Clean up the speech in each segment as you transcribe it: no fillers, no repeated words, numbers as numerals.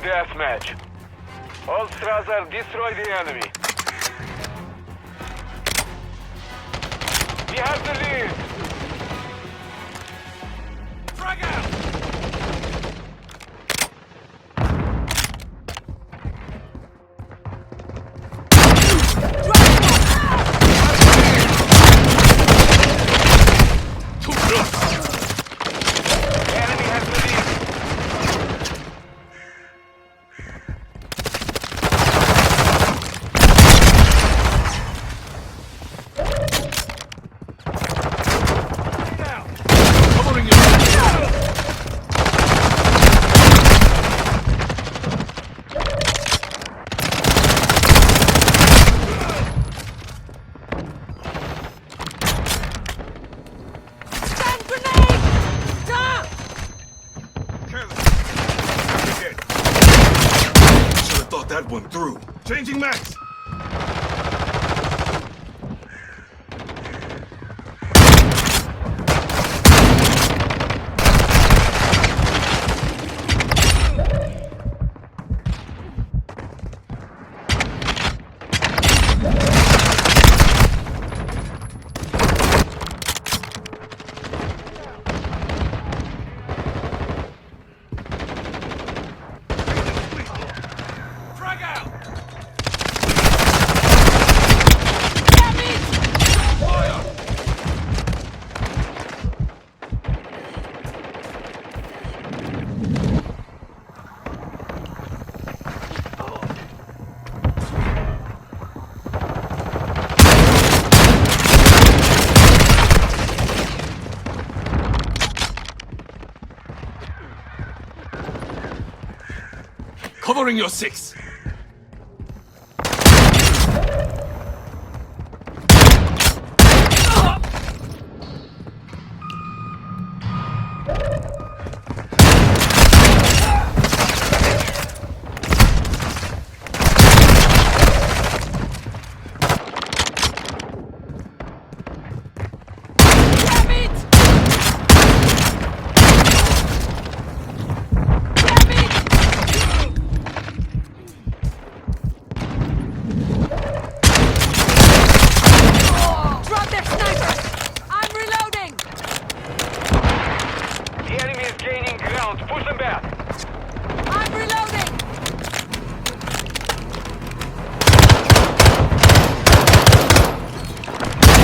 deathmatch. All Strasser, destroy the enemy. We have the lead. Frag out! Enemy has the lead. Covering you. Stand grenade! Stop! Should have thought that one through. Changing max. Frag out! Damn it! Fire! Covering your six. Damn it! Damn it! Drop that sniper! I'm reloading! The enemy is gaining ground. Push them back. I'm reloading!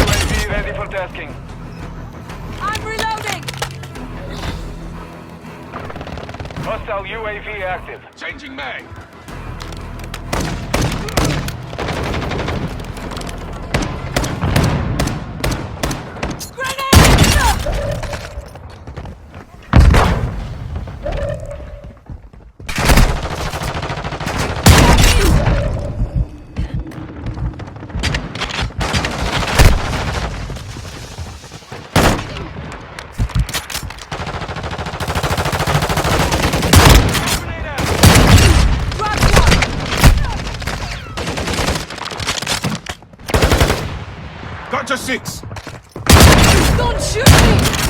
UAV ready for tasking. I'm reloading! Hostile UAV active. Changing mag. Grenade! Grenade out. Drop one! Got your six. Don't shoot me!